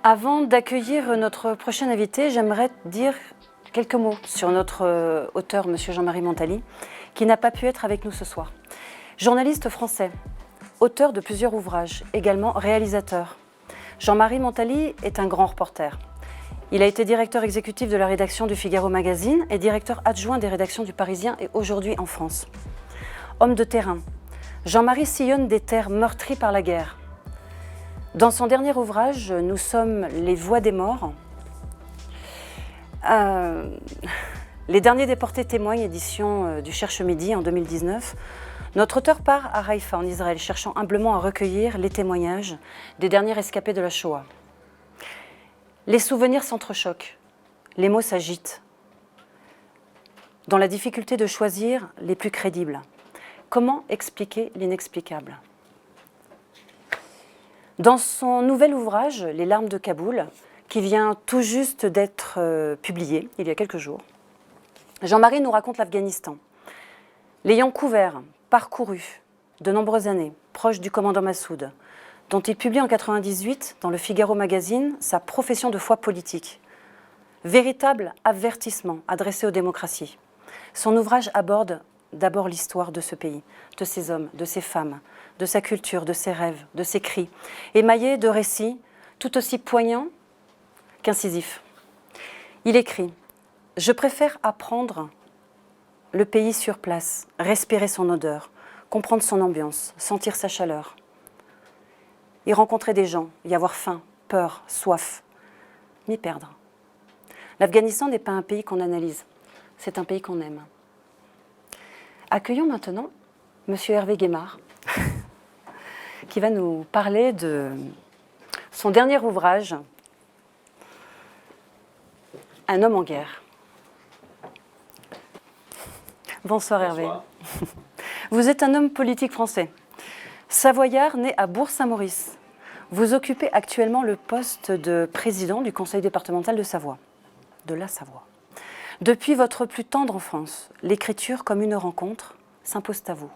Avant d'accueillir notre prochain invité, j'aimerais dire quelques mots sur notre auteur, M. Jean-Marie Montali, qui n'a pas pu être avec nous ce soir. Journaliste français, auteur de plusieurs ouvrages, également réalisateur. Jean-Marie Montali est un grand reporter. Il a été directeur exécutif de la rédaction du Figaro Magazine et directeur adjoint des rédactions du Parisien et Aujourd'hui en France. Homme de terrain, Jean-Marie sillonne des terres meurtries par la guerre. Dans son dernier ouvrage, Nous sommes les voix des morts, Les derniers déportés témoignent, édition du Cherche Midi en 2019, notre auteur part à Haïfa en Israël, cherchant humblement à recueillir les témoignages des derniers rescapés de la Shoah. Les souvenirs s'entrechoquent, les mots s'agitent, dans la difficulté de choisir les plus crédibles. Comment expliquer l'inexplicable ? Dans son nouvel ouvrage, Les larmes de Kaboul, qui vient tout juste d'être publié il y a quelques jours, Jean-Marie nous raconte l'Afghanistan. L'ayant couvert, parcouru de nombreuses années, proche du commandant Massoud, dont il publie en 1998 dans le Figaro Magazine sa profession de foi politique. Véritable avertissement adressé aux démocraties. Son ouvrage aborde d'abord l'histoire de ce pays, de ses hommes, de ses femmes, de sa culture, de ses rêves, de ses cris, émaillé de récits tout aussi poignants qu'incisifs. Il écrit « Je préfère apprendre le pays sur place, respirer son odeur, comprendre son ambiance, sentir sa chaleur. Y rencontrer des gens, y avoir faim, peur, soif, m'y perdre. L'Afghanistan n'est pas un pays qu'on analyse, c'est un pays qu'on aime. » Accueillons maintenant M. Hervé Guémard, qui va nous parler de son dernier ouvrage, Un homme en guerre. Bonsoir Hervé. Bonsoir. Vous êtes un homme politique français, savoyard né à Bourg-Saint-Maurice. Vous occupez actuellement le poste de président du conseil départemental de Savoie, de la Savoie. Depuis votre plus tendre enfance, l'écriture comme une rencontre s'impose à vous.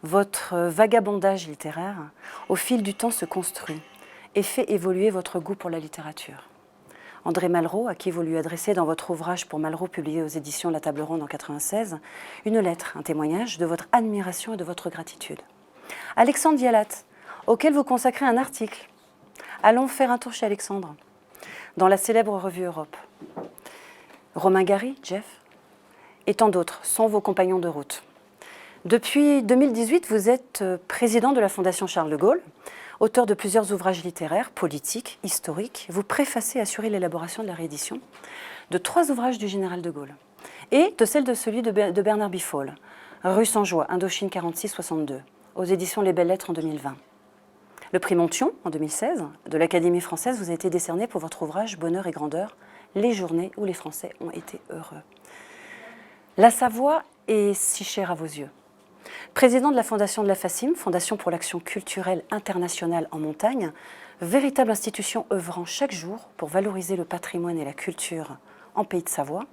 Votre vagabondage littéraire, au fil du temps, se construit et fait évoluer votre goût pour la littérature. André Malraux, à qui vous lui adressez dans votre ouvrage pour Malraux, publié aux éditions La Table Ronde en 1996, une lettre, un témoignage de votre admiration et de votre gratitude. Alexandre Vialat, auquel vous consacrez un article. Allons faire un tour chez Alexandre, dans la célèbre revue Europe. Romain Gary, Jeff, et tant d'autres sont vos compagnons de route. Depuis 2018, vous êtes président de la Fondation Charles de Gaulle, auteur de plusieurs ouvrages littéraires, politiques, historiques. Vous préfacez et assurez l'élaboration de la réédition de 3 ouvrages du général de Gaulle et de celui de Bernard Bifol, Rue sans joie, Indochine 46-62, aux éditions Les Belles Lettres en 2020. Le prix Monthyon, en 2016, de l'Académie française, vous a été décerné pour votre ouvrage Bonheur et grandeur, les journées où les Français ont été heureux. La Savoie est si chère à vos yeux. Président de la Fondation de la FACIM, Fondation pour l'action culturelle internationale en montagne, véritable institution œuvrant chaque jour pour valoriser le patrimoine et la culture en Pays de Savoie,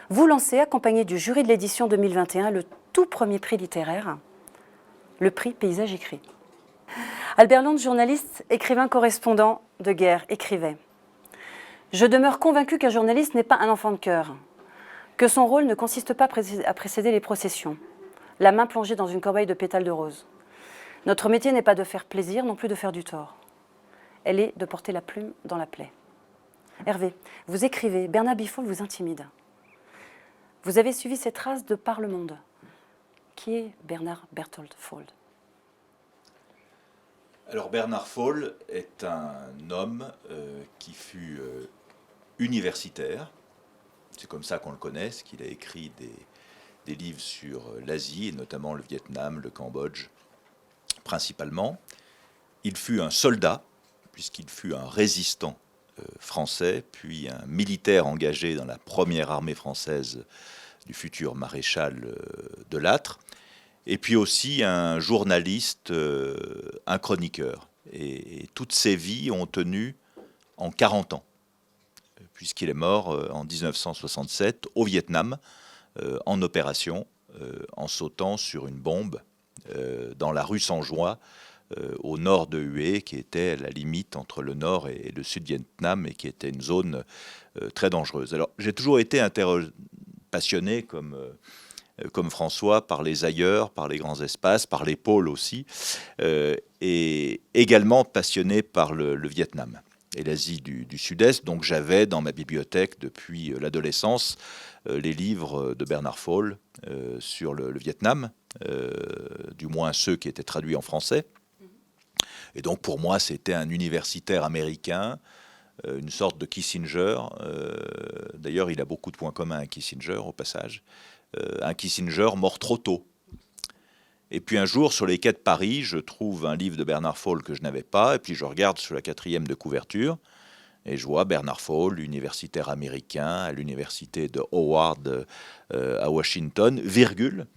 vous lancez, accompagné du jury de l'édition 2021, le tout premier prix littéraire, le prix Paysage écrit. Albert Londres, journaliste, écrivain correspondant de guerre, écrivait « Je demeure convaincu qu'un journaliste n'est pas un enfant de cœur, que son rôle ne consiste pas à précéder les processions, la main plongée dans une corbeille de pétales de rose. Notre métier n'est pas de faire plaisir, non plus de faire du tort. Elle est de porter la plume dans la plaie. » Hervé, vous écrivez, Bernard Bifol vous intimide. Vous avez suivi ces traces de par le monde. Qui est Bernard Berthold Fold ? Alors Bernard Foll est un homme qui fut universitaire. C'est comme ça qu'on le connaît, parce qu'il a écrit des livres sur l'Asie, et notamment le Vietnam, le Cambodge, principalement. Il fut un soldat, puisqu'il fut un résistant français, puis un militaire engagé dans la première armée française du futur maréchal de Lattre, et puis aussi un journaliste, un chroniqueur. Et toutes ses vies ont tenu en 40 ans, puisqu'il est mort en 1967 au Vietnam, en opération, en sautant sur une bombe dans la rue sans joie au nord de Hue, qui était la limite entre le nord et le sud Vietnam, et qui était une zone très dangereuse. Alors, j'ai toujours été passionné, comme François, par les ailleurs, par les grands espaces, par les pôles aussi, et également passionné par le Vietnam et l'Asie du Sud-Est. Donc j'avais dans ma bibliothèque depuis l'adolescence les livres de Bernard Fall sur le Vietnam, du moins ceux qui étaient traduits en français. Et donc pour moi, c'était un universitaire américain, une sorte de Kissinger. D'ailleurs, il a beaucoup de points communs à Kissinger, au passage. Un Kissinger mort trop tôt. Et puis un jour, sur les quais de Paris, je trouve un livre de Bernard Fall que je n'avais pas, et puis je regarde sur la 4e de couverture, et je vois Bernard Fall, universitaire américain à l'université de Howard à Washington, virgule,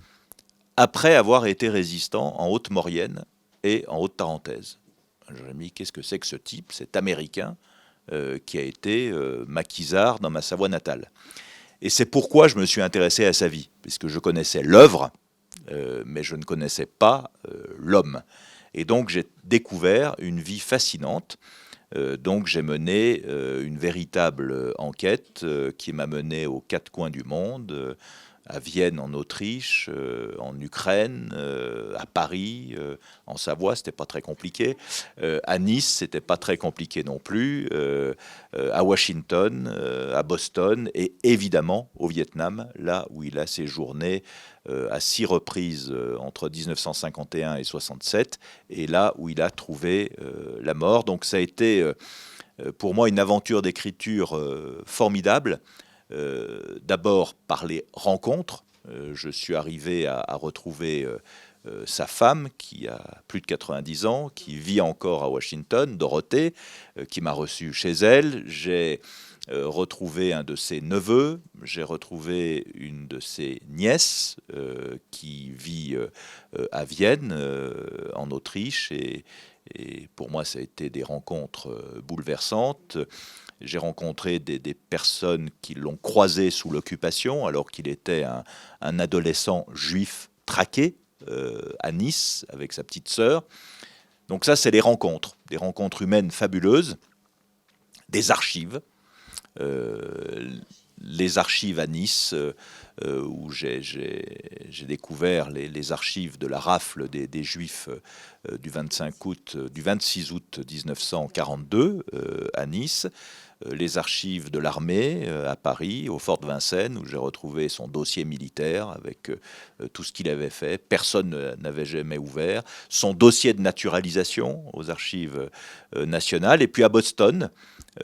après avoir été résistant en Haute-Maurienne et en Haute-Tarentaise. Je me dis, qu'est-ce que c'est que ce type, cet Américain qui a été maquisard dans ma Savoie natale. Et c'est pourquoi je me suis intéressé à sa vie, puisque je connaissais l'œuvre, mais je ne connaissais pas l'homme. Et donc j'ai découvert une vie fascinante. Donc j'ai mené une véritable enquête qui m'a mené aux 4 coins du monde, à Vienne en Autriche, en Ukraine, à Paris, en Savoie, c'était pas très compliqué, à Nice, c'était pas très compliqué non plus, à Washington, à Boston et évidemment au Vietnam, là où il a séjourné à 6 reprises entre 1951 et 67, et là où il a trouvé la mort. Donc ça a été pour moi une aventure d'écriture formidable. D'abord par les rencontres. Je suis arrivé à retrouver sa femme qui a plus de 90 ans, qui vit encore à Washington, Dorothée, qui m'a reçu chez elle. J'ai retrouvé un de ses neveux, j'ai retrouvé une de ses nièces qui vit à Vienne, en Autriche, et pour moi ça a été des rencontres bouleversantes. J'ai rencontré des personnes qui l'ont croisé sous l'occupation alors qu'il était un adolescent juif traqué à Nice avec sa petite sœur. Donc ça, c'est des rencontres humaines fabuleuses, des archives. Les archives à Nice, où j'ai découvert les archives de la rafle des Juifs du 26 août 1942 à Nice, les archives de l'armée à Paris, au Fort de Vincennes, où j'ai retrouvé son dossier militaire avec tout ce qu'il avait fait, personne n'avait jamais ouvert, son dossier de naturalisation aux archives nationales, et puis à Boston,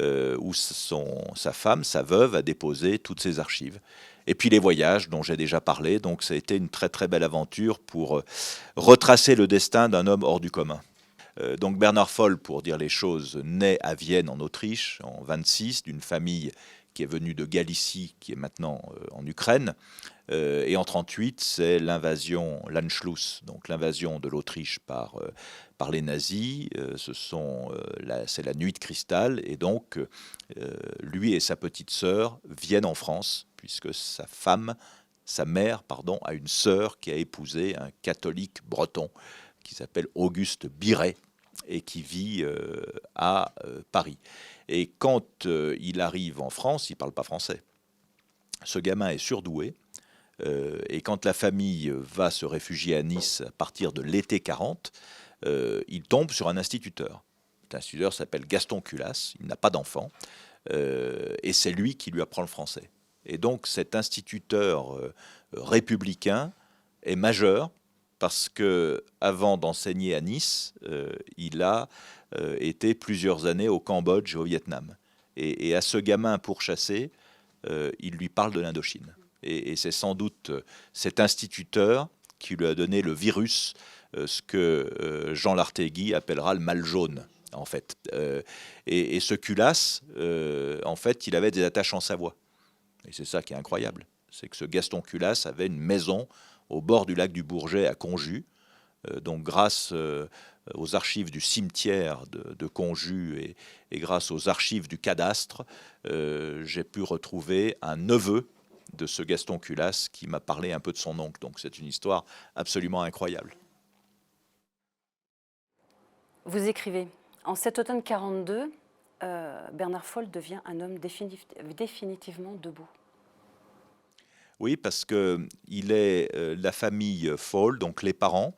où sa femme, sa veuve, a déposé toutes ses archives. Et puis les voyages dont j'ai déjà parlé, donc ça a été une très très belle aventure pour retracer le destin d'un homme hors du commun. Donc Bernard Fall, pour dire les choses, naît à Vienne en Autriche en 26 d'une famille qui est venue de Galicie, qui est maintenant en Ukraine. Et en 38, c'est l'invasion, l'Anschluss, donc l'invasion de l'Autriche par les nazis. C'est la nuit de cristal, et donc lui et sa petite sœur viennent en France, puisque sa mère, a une sœur qui a épousé un catholique breton qui s'appelle Auguste Biret et qui vit à Paris. Et quand il arrive en France, il ne parle pas français. Ce gamin est surdoué. Et quand la famille va se réfugier à Nice à partir de l'été 40, il tombe sur un instituteur. Cet instituteur s'appelle Gaston Culas, il n'a pas d'enfant, et c'est lui qui lui apprend le français. Et donc cet instituteur républicain est majeur, parce que avant d'enseigner à Nice, il a été plusieurs années au Cambodge et au Vietnam. Et à ce gamin pourchassé, il lui parle de l'Indochine. Et c'est sans doute cet instituteur qui lui a donné le virus, ce que Jean Lartégui appellera le mal jaune, en fait. Et ce Culas, en fait, il avait des attaches en Savoie. Et c'est ça qui est incroyable. C'est que ce Gaston Culas avait une maison au bord du lac du Bourget à Conjus. Donc grâce aux archives du cimetière de Conjus et grâce aux archives du cadastre, j'ai pu retrouver un neveu de ce Gaston Culas qui m'a parlé un peu de son oncle. Donc c'est une histoire absolument incroyable. Vous écrivez, en cet automne 42, Bernard Foll devient un homme définitivement debout. Oui, parce qu'il est la famille Foll, donc les parents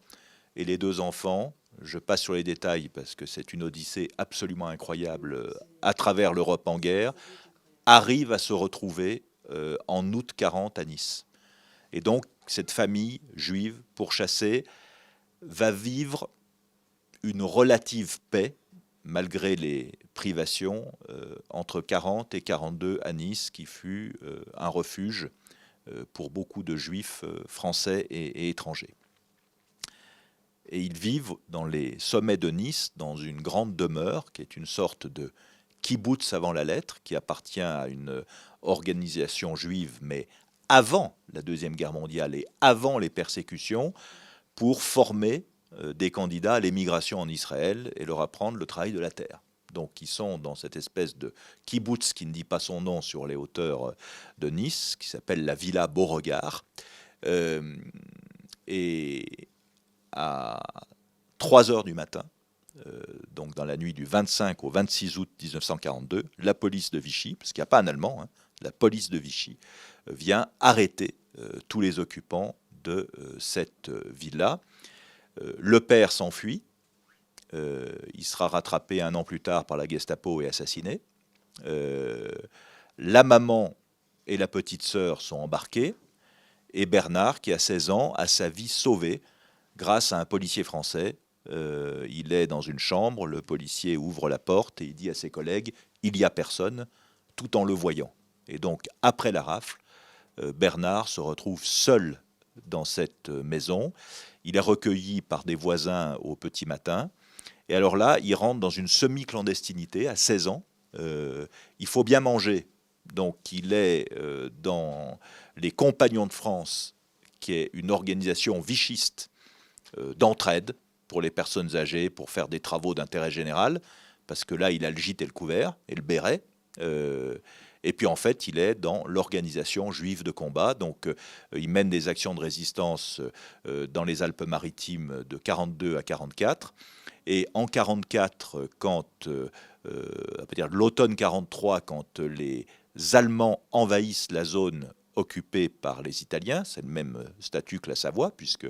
et les deux enfants. Je passe sur les détails parce que c'est une odyssée absolument incroyable à travers l'Europe en guerre, arrive à se retrouver en août 40 à Nice. Et donc, cette famille juive pourchassée va vivre une relative paix, malgré les privations, entre 40 et 42 à Nice, qui fut un refuge pour beaucoup de juifs français et étrangers. Et ils vivent dans les sommets de Nice, dans une grande demeure, qui est une sorte de kibbutz avant la lettre, qui appartient à une organisation juive, mais avant la Deuxième Guerre mondiale et avant les persécutions, pour former des candidats à l'émigration en Israël et leur apprendre le travail de la terre. Donc ils sont dans cette espèce de kibbutz qui ne dit pas son nom sur les hauteurs de Nice, qui s'appelle la Villa Beauregard. Et à 3 heures du matin, donc dans la nuit du 25 au 26 août 1942, la police de Vichy, parce qu'il n'y a pas un Allemand, hein, la police de Vichy vient arrêter tous les occupants de cette villa. Le père s'enfuit, il sera rattrapé un an plus tard par la Gestapo et assassiné. La maman et la petite sœur sont embarquées, et Bernard, qui a 16 ans, a sa vie sauvée grâce à un policier français. Il est dans une chambre, le policier ouvre la porte et il dit à ses collègues « il n'y a personne », tout en le voyant. Et donc, après la rafle, Bernard se retrouve seul dans cette maison. Il est recueilli par des voisins au petit matin. Et alors là, il rentre dans une semi-clandestinité à 16 ans. Il faut bien manger. Donc, il est dans les Compagnons de France, qui est une organisation vichiste d'entraide pour les personnes âgées, pour faire des travaux d'intérêt général, parce que là, il a le gîte et le couvert, et le béret. Et puis, en fait, il est dans l'organisation juive de combat. Donc, il mène des actions de résistance dans les Alpes-Maritimes de 42 à 44. Et en 44, quand, à partir de l'automne 43, quand les Allemands envahissent la zone occupée par les Italiens, c'est le même statut que la Savoie, puisque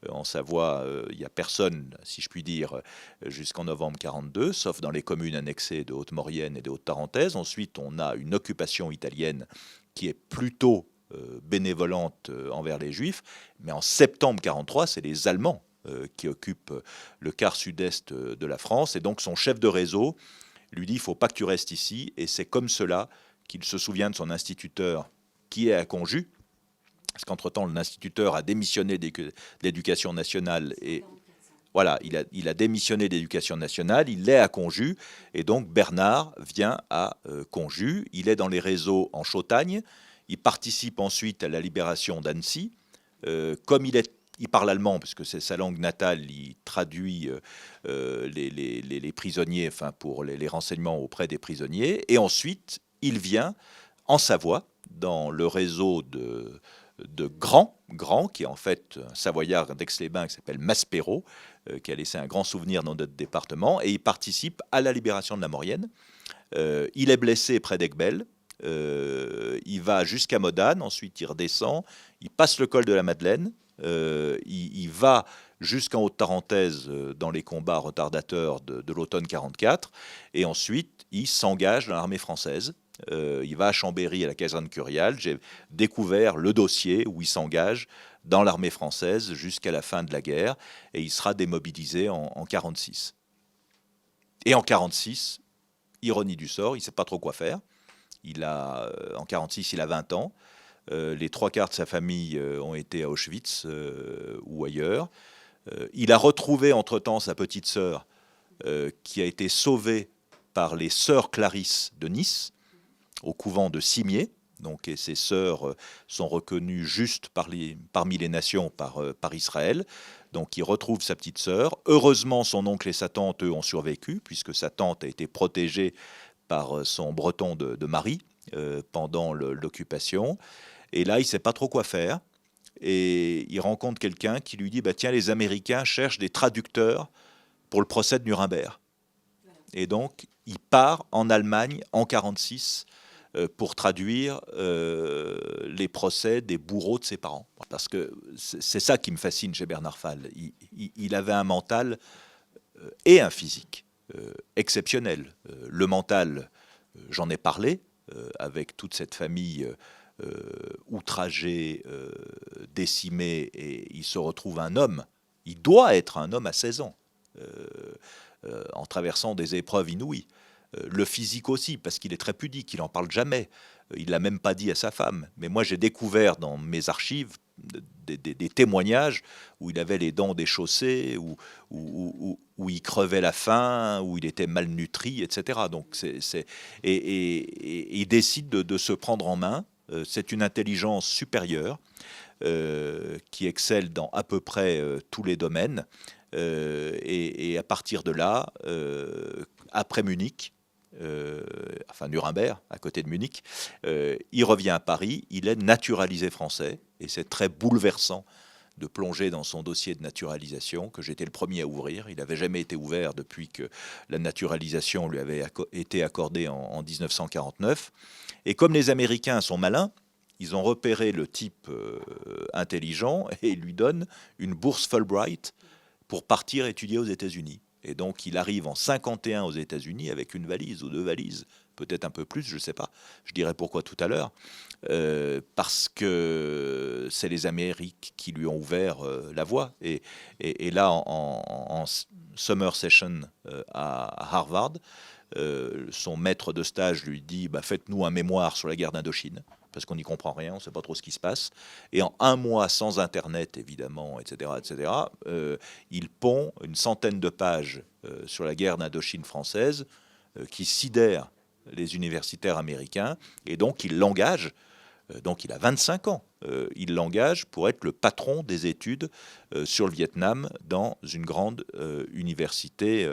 en Savoie, il n'y a personne, si je puis dire, jusqu'en novembre 42, sauf dans les communes annexées de Haute-Maurienne et de Haute-Tarentaise. Ensuite, on a une occupation italienne qui est plutôt bénévolente envers les Juifs, mais en septembre 43, c'est les Allemands qui occupent le quart sud-est de la France, et donc son chef de réseau lui dit « il ne faut pas que tu restes ici », et c'est comme cela qu'il se souvient de son instituteur qui est à Conju, parce qu'entre-temps, l'instituteur a démissionné de l'Éducation nationale, et voilà, il a démissionné de l'Éducation nationale, il est à Conju, et donc Bernard vient à Conju, il est dans les réseaux en Chautagne, il participe ensuite à la libération d'Annecy, comme il parle allemand, parce que c'est sa langue natale, il traduit les prisonniers, enfin pour les renseignements auprès des prisonniers, et ensuite il vient en Savoie, dans le réseau de Grand, qui est en fait un Savoyard d'Aix-les-Bains qui s'appelle Maspero, qui a laissé un grand souvenir dans notre département, et il participe à la libération de la Maurienne. Il est blessé près d'Aiguebelle, il va jusqu'à Modane, ensuite il redescend, il passe le col de la Madeleine, il va jusqu'en Haute-Tarentaise dans les combats retardateurs de l'automne 44, et ensuite il s'engage dans l'armée française. Il va à Chambéry, à la caserne Curial. J'ai découvert le dossier où il s'engage dans l'armée française jusqu'à la fin de la guerre, et il sera démobilisé en 46. Et en 46, ironie du sort, il ne sait pas trop quoi faire. En 46, il a 20 ans. Les 3/4 de sa famille ont été à Auschwitz ou ailleurs. Il a retrouvé entre-temps sa petite sœur qui a été sauvée par les sœurs Clarisse de Nice, au couvent de Cimier. Donc, et ses sœurs sont reconnues juste parmi les nations par Israël. Donc il retrouve sa petite sœur. Heureusement, son oncle et sa tante, eux, ont survécu, puisque sa tante a été protégée par son breton de mari pendant l'occupation. Et là, il ne sait pas trop quoi faire. Et il rencontre quelqu'un qui lui dit bah, « Tiens, les Américains cherchent des traducteurs pour le procès de Nuremberg. Et donc, il part en Allemagne en 1946 pour traduire les procès des bourreaux de ses parents. Parce que c'est ça qui me fascine chez Bernard Fall. Il avait un mental et un physique exceptionnel. Le mental, j'en ai parlé, avec toute cette famille outragée, décimée, et il se retrouve un homme. Il doit être un homme à 16 ans, en traversant des épreuves inouïes. Le physique aussi, parce qu'il est très pudique, il n'en parle jamais. Il ne l'a même pas dit à sa femme. Mais moi, j'ai découvert dans mes archives des témoignages où il avait les dents déchaussées, où il crevait la faim, où il était malnutri, etc. Donc, et il décide de se prendre en main. C'est une intelligence supérieure qui excelle dans à peu près tous les domaines. Et à partir de là, après Munich, enfin Nuremberg, à côté de Munich, il revient à Paris, il est naturalisé français, et c'est très bouleversant de plonger dans son dossier de naturalisation, que j'étais le premier à ouvrir. Il n'avait jamais été ouvert depuis que la naturalisation lui avait été accordée en 1949. Et comme les Américains sont malins, ils ont repéré le type intelligent et ils lui donnent une bourse Fulbright pour partir étudier aux États-Unis. Et donc, il arrive en 51 aux États-Unis avec une valise ou deux valises, peut-être un peu plus, je ne sais pas. Je dirai pourquoi tout à l'heure. Parce que c'est les Amériques qui lui ont ouvert la voie. Et là, en summer session à Harvard, son maître de stage lui dit faites-nous un mémoire sur la guerre d'Indochine, parce qu'on n'y comprend rien, on ne sait pas trop ce qui se passe. Et en un mois, sans Internet, évidemment, etc., il pond une centaine de pages sur la guerre d'Indochine française qui sidère les universitaires américains, et donc il l'engage. Donc il a 25 ans. Il l'engage pour être le patron des études sur le Vietnam dans une grande université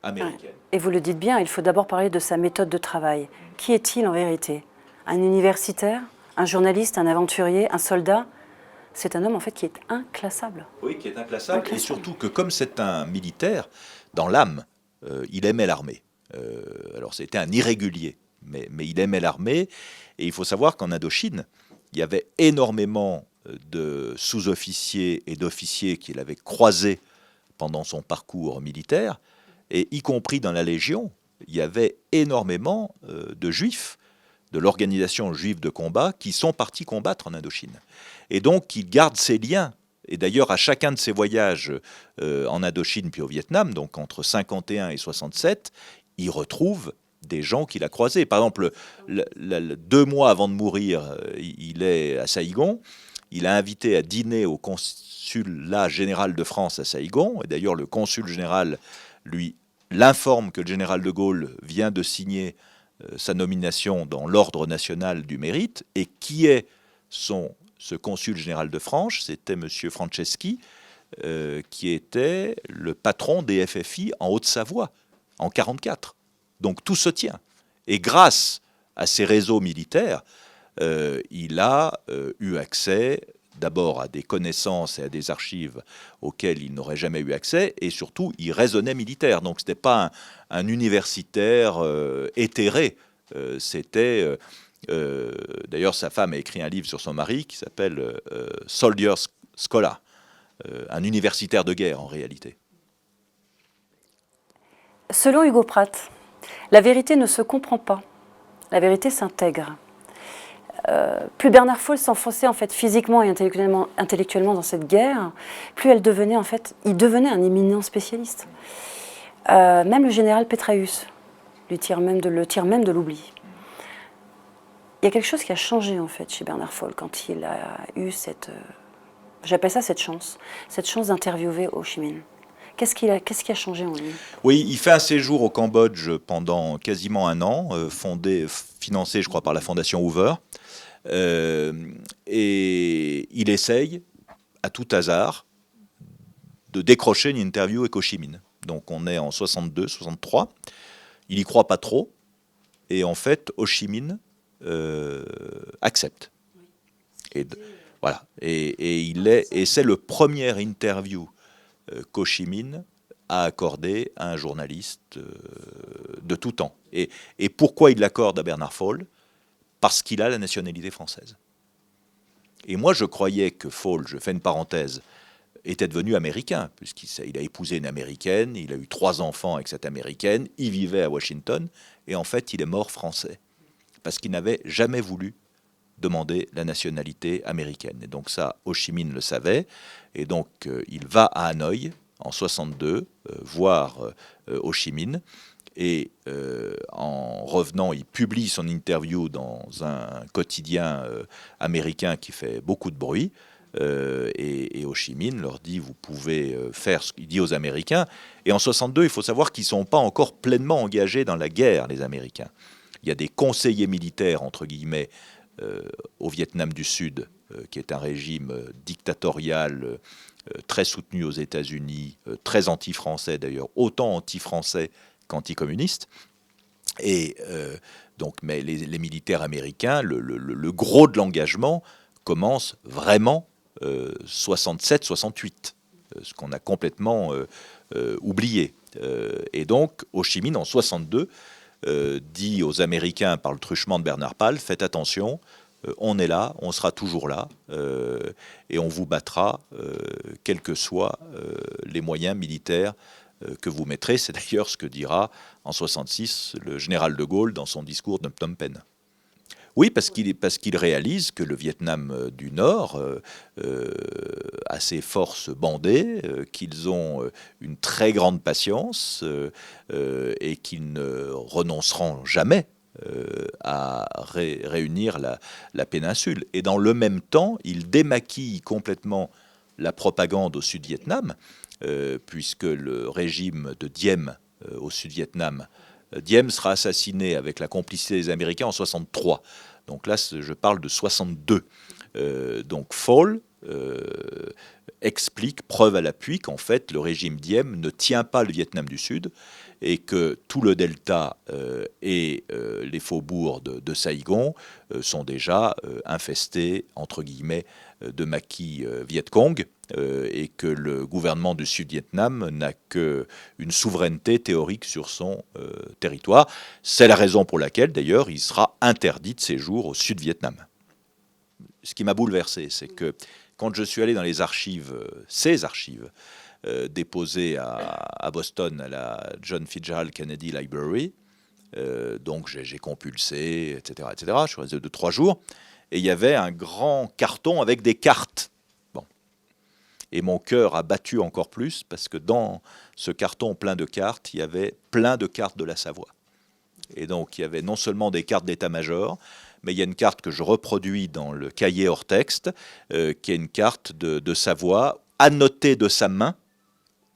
américaine. Et vous le dites bien, il faut d'abord parler de sa méthode de travail. Qui est-il en vérité ? Un universitaire, un journaliste, un aventurier, un soldat ? C'est un homme en fait qui est inclassable. Oui, qui est inclassable. Et surtout que comme c'est un militaire, dans l'âme, il aimait l'armée. Alors c'était un irrégulier, mais il aimait l'armée. Et il faut savoir qu'en Indochine, il y avait énormément de sous-officiers et d'officiers qu'il avait croisés pendant son parcours militaire, et y compris dans la Légion, il y avait énormément de juifs, de l'organisation juive de combat, qui sont partis combattre en Indochine. Et donc, il garde ses liens. Et d'ailleurs, à chacun de ses voyages en Indochine puis au Vietnam, donc entre 51 et 67, il retrouve des gens qu'il a croisés. Par exemple, 2 mois avant de mourir, il est à Saïgon. Il a invité à dîner au consulat général de France à Saïgon. Et d'ailleurs, le consul général lui l'informe que le général de Gaulle vient de signer sa nomination dans l'Ordre national du mérite. Et qui est ce consul général de France? C'était M. Franceschi, qui était le patron des FFI en Haute-Savoie en 1944. Donc tout se tient. Et grâce à ces réseaux militaires, il a eu accès d'abord à des connaissances et à des archives auxquelles il n'aurait jamais eu accès, et surtout, il raisonnait militaire. Donc ce n'était pas un universitaire éthéré. C'était... d'ailleurs, sa femme a écrit un livre sur son mari qui s'appelle Soldier's Scholar, un universitaire de guerre en réalité. Selon Hugo Pratt, la vérité ne se comprend pas, la vérité s'intègre. Plus Bernard Fall s'enfonçait en fait physiquement et intellectuellement dans cette guerre, plus il devenait un éminent spécialiste. Même le général Petraeus le tire même de l'oubli. Il y a quelque chose qui a changé en fait chez Bernard Fall quand il a eu j'appelle ça cette chance d'interviewer Ho Chi Minh. Qu'est-ce qui a changé en lui? Oui, il fait un séjour au Cambodge pendant quasiment un an, financé, je crois, par la Fondation Hoover. Et il essaye, à tout hasard, de décrocher une interview avec Ho Chi Minh. Donc on est en 62, 63. Il n'y croit pas trop. Et en fait, Ho Chi Minh accepte. Et voilà. Et c'est le premier interview qu'Ho Chi Minh a accordé à un journaliste de tout temps. Et pourquoi il l'accorde à Bernard Fall? Parce qu'il a la nationalité française. Et moi, je croyais que Fall, je fais une parenthèse, était devenu américain, puisqu'il a épousé une Américaine, il a eu 3 enfants avec cette Américaine, il vivait à Washington, et en fait, il est mort français, parce qu'il n'avait jamais voulu demander la nationalité américaine. Et donc ça, Ho Chi Minh le savait, et donc il va à Hanoï en 62 voir Ho Chi Minh, et en revenant, il publie son interview dans un quotidien américain qui fait beaucoup de bruit. Et Ho Chi Minh leur dit, vous pouvez faire ce qu'il dit aux Américains. Et en 62, il faut savoir qu'ils ne sont pas encore pleinement engagés dans la guerre, les Américains. Il y a des conseillers militaires, entre guillemets, au Vietnam du Sud, qui est un régime dictatorial très soutenu aux États-Unis, très anti-français d'ailleurs, autant anti-français qu'anticommuniste. Et donc, mais les militaires américains, le gros de l'engagement commence vraiment 67-68, ce qu'on a complètement oublié. Et donc, Ho Chi Minh, en 62, dit aux Américains par le truchement de Bernard Pal, faites attention, on est là, on sera toujours là, et on vous battra, quels que soient les moyens militaires que vous mettrez. C'est d'ailleurs ce que dira en 66 le général de Gaulle dans son discours de Phnom Penh. Oui, parce qu'il réalise que le Vietnam du Nord a ses forces bandées, qu'ils ont une très grande patience et qu'ils ne renonceront jamais à réunir la péninsule. Et dans le même temps, il démaquille complètement la propagande au Sud-Vietnam, puisque le régime de Diem au Sud-Vietnam, Diem sera assassiné avec la complicité des Américains en 63. Donc là, je parle de 62. Donc Fall explique, preuve à l'appui, qu'en fait, le régime Diem ne tient pas le Vietnam du Sud et que tout le delta et les faubourgs de Saïgon sont déjà infestés, entre guillemets, de maquis Viet-Cong, et que le gouvernement du Sud-Vietnam n'a qu'une souveraineté théorique sur son territoire. C'est la raison pour laquelle, d'ailleurs, il sera interdit de séjour au Sud-Vietnam. Ce qui m'a bouleversé, c'est que quand je suis allé dans les archives, ces archives, déposées à Boston, à la John Fitzgerald Kennedy Library, donc j'ai compulsé, etc., etc. Je suis resté 2-3 jours, et il y avait un grand carton avec des cartes. Bon. Et mon cœur a battu encore plus, parce que dans ce carton plein de cartes, il y avait plein de cartes de la Savoie. Et donc il y avait non seulement des cartes d'état-major, mais il y a une carte que je reproduis dans le cahier hors texte, qui est une carte de Savoie, annotée de sa main,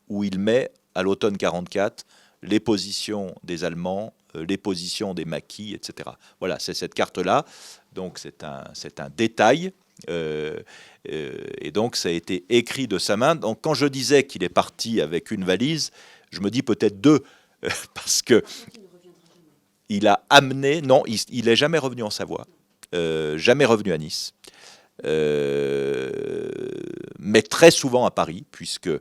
où il met, à l'automne 44, les positions des Allemands, les positions des maquis, etc. Voilà, c'est cette carte-là. Donc c'est un détail. Et donc ça a été écrit de sa main. Donc quand je disais qu'il est parti avec une valise, je me dis peut-être 2, parce que il a amené... Non, il n'est jamais revenu en Savoie, jamais revenu à Nice. Mais très souvent à Paris, puisque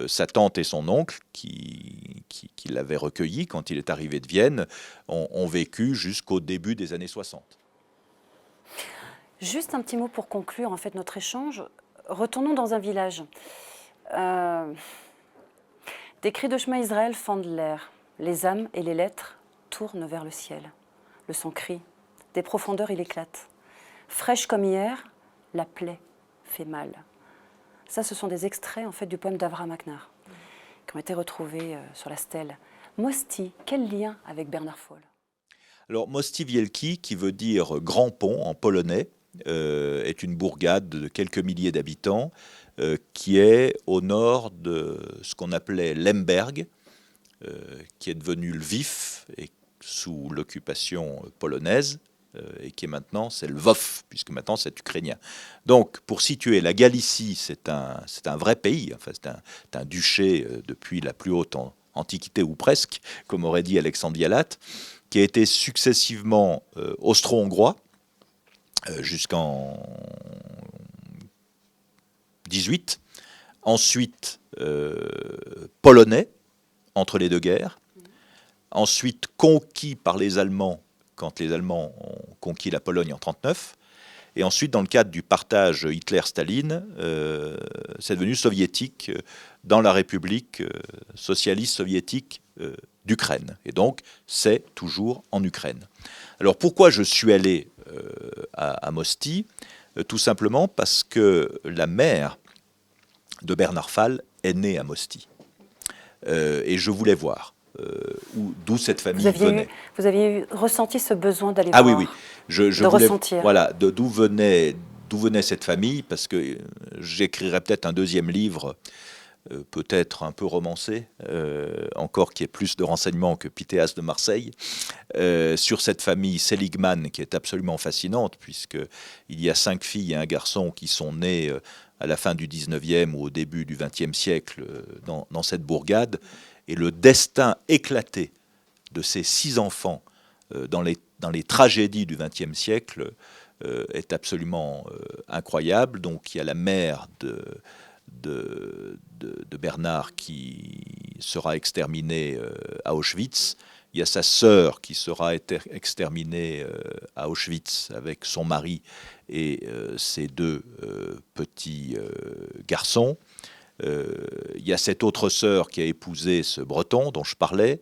sa tante et son oncle, qui l'avaient recueilli quand il est arrivé de Vienne, ont vécu jusqu'au début des années 60. Juste un petit mot pour conclure en fait notre échange. Retournons dans un village. Des cris de chemin Israël fendent l'air. Les âmes et les lettres tournent vers le ciel. Le sang crie. Des profondeurs il éclate. Fraîche comme hier, la plaie fait mal. Ça, ce sont des extraits en fait du poème d'Avraham Aknar qui ont été retrouvés sur la stèle. Mosti, quel lien avec Bernard Fall? Alors, Mości Wielki, qui veut dire grand pont en polonais, est une bourgade de quelques milliers d'habitants qui est au nord de ce qu'on appelait Lemberg, qui est devenu Lviv et sous l'occupation polonaise, et qui est maintenant, c'est Lvov, puisque maintenant c'est ukrainien. Donc, pour situer, la Galicie, c'est un vrai pays, enfin, c'est un duché depuis la plus haute antiquité, ou presque, comme aurait dit Alexandre Vialat, qui a été successivement austro-hongrois jusqu'en 18, ensuite polonais, entre les deux guerres, ensuite conquis par les Allemands quand les Allemands ont conquis la Pologne en 1939, et ensuite dans le cadre du partage Hitler-Staline, c'est devenu soviétique dans la République socialiste soviétique d'Ukraine. Et donc, c'est toujours en Ukraine. Alors, pourquoi je suis allé à Mosty? Tout simplement parce que la mère de Bernard Fall est née à Mosty. Et je voulais voir d'où cette famille venait. Vous aviez ressenti ce besoin d'aller voir. Ah oui, oui. Je de voulais, ressentir. Voilà, d'où venait cette famille, parce que j'écrirais peut-être un deuxième livre, peut-être un peu romancé, encore qui ait plus de renseignements que Pythéas de Marseille, sur cette famille Seligman qui est absolument fascinante, puisqu'il y a 5 filles et un garçon qui sont nés à la fin du 19e ou au début du 20e siècle dans cette bourgade, et le destin éclaté de ces 6 enfants dans les tragédies du 20e siècle est absolument incroyable. Donc il y a la mère de Bernard qui sera exterminée à Auschwitz. Il y a sa sœur qui sera exterminée à Auschwitz avec son mari et ses 2 petits garçons. Il y a cette autre sœur qui a épousé ce Breton dont je parlais.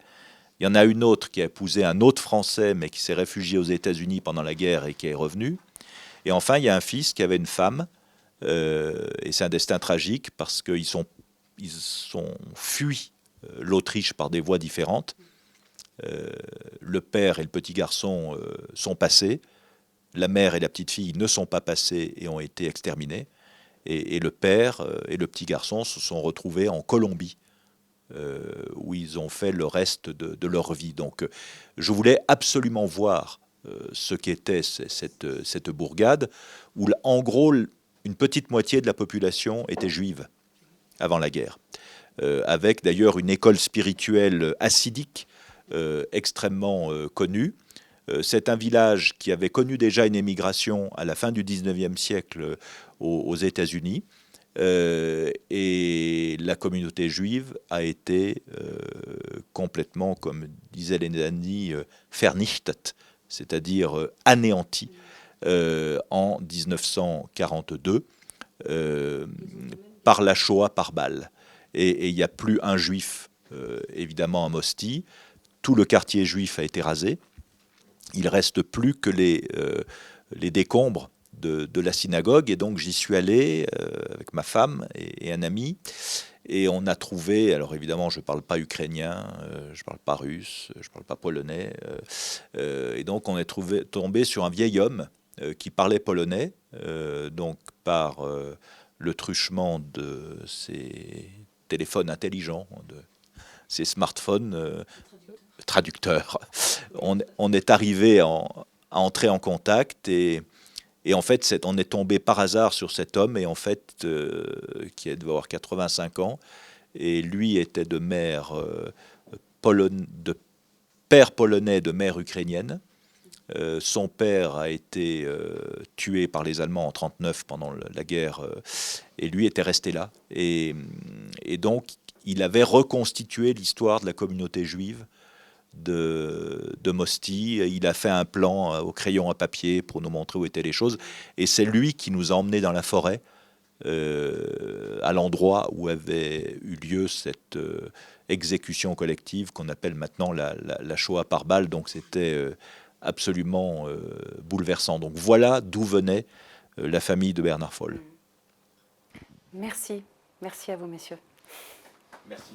Il y en a une autre qui a épousé un autre Français, mais qui s'est réfugié aux États-Unis pendant la guerre et qui est revenu. Et enfin, il y a un fils qui avait une femme, et c'est un destin tragique parce qu'ils sont fuis l'Autriche par des voies différentes. Le père et le petit garçon sont passés. La mère et la petite fille ne sont pas passés et ont été exterminés. Et le père et le petit garçon se sont retrouvés en Colombie, où ils ont fait le reste de leur vie. Donc je voulais absolument voir ce qu'était cette bourgade, où en gros une petite moitié de la population était juive avant la guerre, avec d'ailleurs une école spirituelle hassidique extrêmement connue. C'est un village qui avait connu déjà une émigration à la fin du 19e siècle aux États-Unis. Et la communauté juive a été complètement, comme disaient les nazis, vernichtet, c'est-à-dire anéantie en 1942 par la Shoah par balle. Et il n'y a plus un juif, évidemment, à Mosty. Tout le quartier juif a été rasé. Il ne reste plus que les décombres de la synagogue, et donc j'y suis allé avec ma femme et un ami, et on a trouvé, alors évidemment je ne parle pas ukrainien, je ne parle pas russe, je ne parle pas polonais, et donc on est tombé sur un vieil homme qui parlait polonais, donc par le truchement de ces téléphones intelligents, de ces smartphones traducteurs. On est arrivé à entrer en contact, et en fait, on est tombé par hasard sur cet homme, et en fait, qui devait avoir 85 ans, et lui était de père polonais, de mère ukrainienne. Son père a été tué par les Allemands en 1939 pendant la guerre, et lui était resté là. Et donc, il avait reconstitué l'histoire de la communauté juive de Mosty. Il a fait un plan au crayon à papier pour nous montrer où étaient les choses. Et c'est lui qui nous a emmenés dans la forêt, à l'endroit où avait eu lieu cette exécution collective qu'on appelle maintenant la Shoah par balle. Donc c'était absolument bouleversant. Donc voilà d'où venait la famille de Bernard Fall. Merci. Merci à vous, messieurs. Merci.